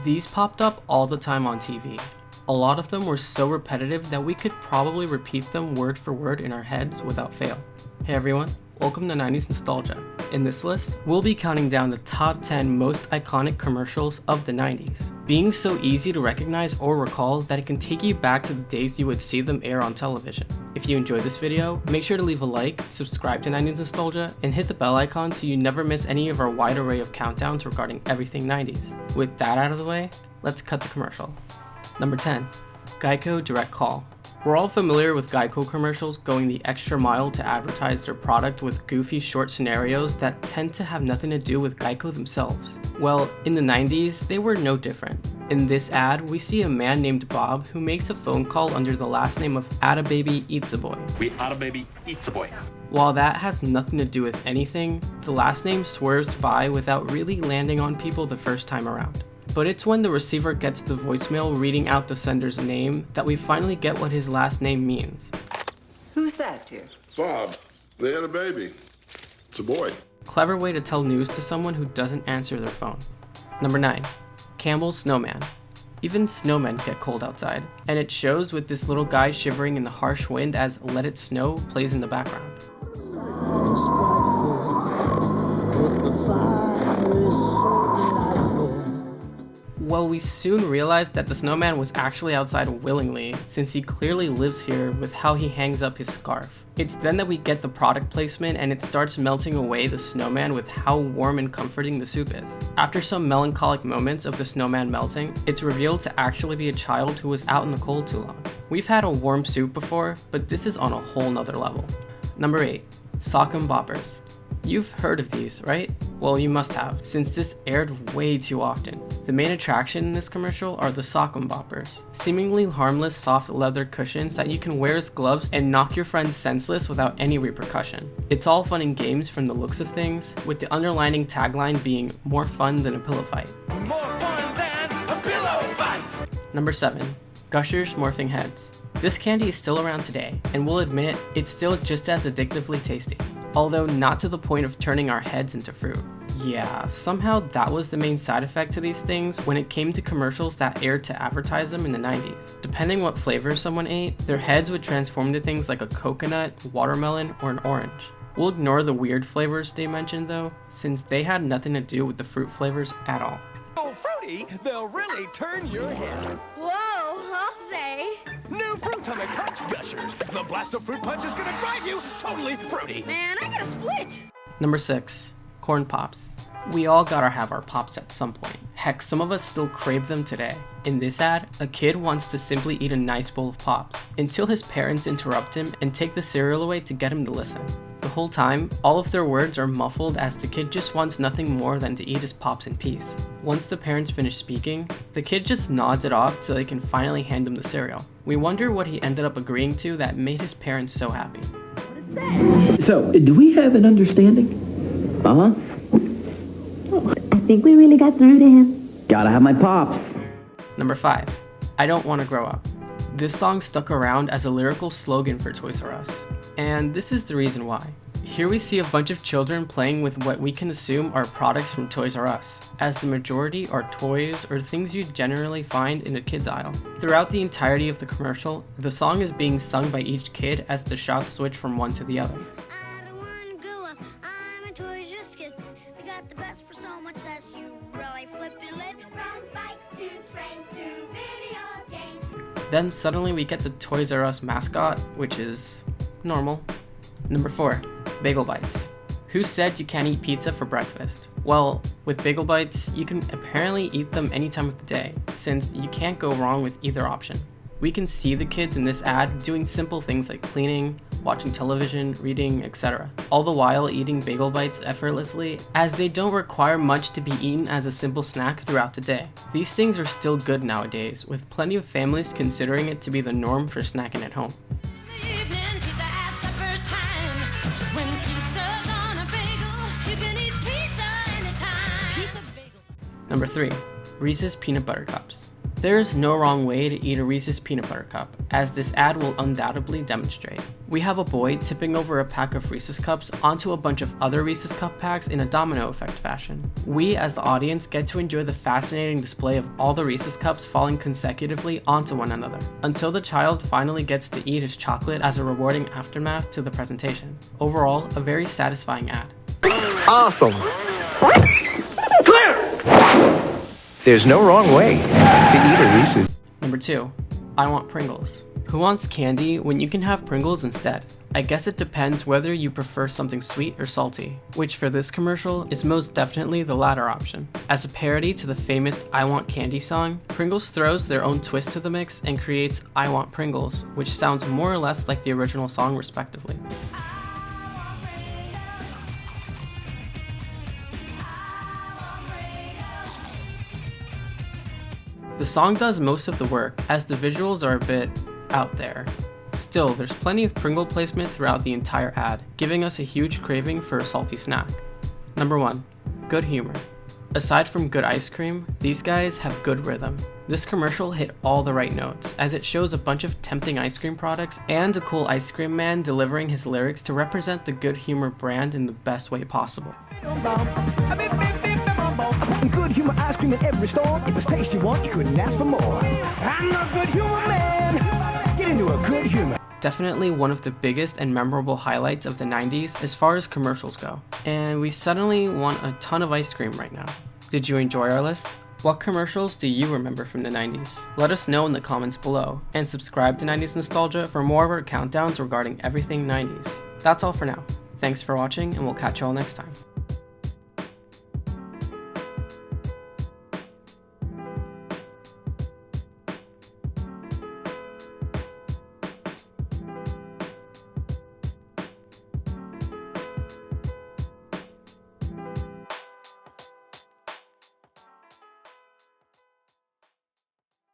These popped up all the time on TV. A lot of them were so repetitive that we could probably repeat them word for word in our heads without fail. Hey everyone, welcome to 90s Nostalgia. In this list, we'll be counting down the top 10 most iconic commercials of the 90s, being so easy to recognize or recall that it can take you back to the days you would see them air on television. If you enjoyed this video, make sure to leave a like, subscribe to 90s Nostalgia, and hit the bell icon so you never miss any of our wide array of countdowns regarding everything 90s. With that out of the way, let's cut to commercial. Number 10. Geico Direct Call. We're all familiar with Geico commercials going the extra mile to advertise their product with goofy short scenarios that tend to have nothing to do with Geico themselves. Well, in the 90s, they were no different. In this ad, we see a man named Bob who makes a phone call under the last name of Atta Baby Eats a Boy. We Atta Baby Eats a Boy. While that has nothing to do with anything, the last name swerves by without really landing on people the first time around. But it's when the receiver gets the voicemail reading out the sender's name that we finally get what his last name means. Who's that, dear? Bob, they had a baby. It's a boy. Clever way to tell news to someone who doesn't answer their phone. Number 9. Campbell's Snowman. Even snowmen get cold outside, and it shows with this little guy shivering in the harsh wind as Let It Snow plays in the background. Well, we soon realized that the snowman was actually outside willingly, since he clearly lives here with how he hangs up his scarf. It's then that we get the product placement and it starts melting away the snowman with how warm and comforting the soup is. After some melancholic moments of the snowman melting, it's revealed to actually be a child who was out in the cold too long. We've had a warm soup before, but this is on a whole nother level. Number 8. Sockem boppers. You've heard of these, right? Well, you must have, since this aired way too often. The main attraction in this commercial are the Sockem boppers, seemingly harmless soft leather cushions that you can wear as gloves and knock your friends senseless without any repercussion. It's all fun and games from the looks of things, with the underlining tagline being more fun than a pillow fight. More fun than a pillow fight. Number 7. Gusters Morphing Heads. This candy is still around today, and we'll admit it's still just as addictively tasty, although not to the point of turning our heads into fruit. Yeah, somehow that was the main side effect to these things when it came to commercials that aired to advertise them in the 90s. Depending what flavor someone ate, their heads would transform to things like a coconut, watermelon, or an orange. We'll ignore the weird flavors they mentioned though, since they had nothing to do with the fruit flavors at all. So fruity, they'll really turn your head. Whoa, I'll say. New Fruitomic Punch Gushers. The blast of fruit punch is gonna drive you totally fruity. Man, I gotta split. Number 6. Corn Pops. We all gotta have our pops at some point. Heck, some of us still crave them today. In this ad, a kid wants to simply eat a nice bowl of pops, until his parents interrupt him and take the cereal away to get him to listen. The whole time, all of their words are muffled as the kid just wants nothing more than to eat his pops in peace. Once the parents finish speaking, the kid just nods it off so they can finally hand him the cereal. We wonder what he ended up agreeing to that made his parents so happy. So, do we have an understanding? Uh-huh. I think we really got through to him. Gotta have my pops. Number 5. I Don't Want to Grow Up. This song stuck around as a lyrical slogan for Toys R Us. And this is the reason why. Here we see a bunch of children playing with what we can assume are products from Toys R Us, as the majority are toys or things you generally find in the kids aisle. Throughout the entirety of the commercial, the song is being sung by each kid as the shots switch from one to the other. I don't wanna grow up. I'm a toy just kid. They got the best for so much less. You really flip your lid. From bikes to trains to video games. Then suddenly we get the Toys R Us mascot, which is normal. Number 4. Bagel Bites. Who said you can't eat pizza for breakfast? Well, with Bagel Bites, you can apparently eat them any time of the day, since you can't go wrong with either option. We can see the kids in this ad doing simple things like cleaning, watching television, reading, etc. All the while eating Bagel Bites effortlessly, as they don't require much to be eaten as a simple snack throughout the day. These things are still good nowadays, with plenty of families considering it to be the norm for snacking at home. Number 3. Reeses Peanut Butter Cups. There's no wrong way to eat a Reese's peanut butter cup, as this ad will undoubtedly demonstrate. We have a boy tipping over a pack of Reese's cups onto a bunch of other Reese's cup packs in a domino effect fashion. We, as the audience, get to enjoy the fascinating display of all the Reese's cups falling consecutively onto one another, until the child finally gets to eat his chocolate as a rewarding aftermath to the presentation. Overall, a very satisfying ad. Awesome. There's no wrong way to eat a Reese's. Number 2. I want Pringles. Who wants candy when you can have Pringles instead? I guess it depends whether you prefer something sweet or salty, which for this commercial is most definitely the latter option. As a parody to the famous I Want Candy song, Pringles throws their own twist to the mix and creates I Want Pringles, which sounds more or less like the original song respectively. The song does most of the work, as the visuals are a bit out there. Still, there's plenty of Pringle placement throughout the entire ad, giving us a huge craving for a salty snack. Number 1. Good humor. Aside from good ice cream, these guys have good rhythm. This commercial hit all the right notes, as it shows a bunch of tempting ice cream products and a cool ice cream man delivering his lyrics to represent the Good Humor brand in the best way possible. Good humor ice cream in every store. If it's taste you want, you couldn't ask for more. I'm a good humor man. Get into a good humor. Definitely one of the biggest and memorable highlights of the 90s as far as commercials go. And we suddenly want a ton of ice cream right now. Did you enjoy our list? What commercials do you remember from the 90s? Let us know in the comments below, and subscribe to 90s Nostalgia for more of our countdowns regarding everything 90s. That's all for now. Thanks for watching, and we'll catch you all next time.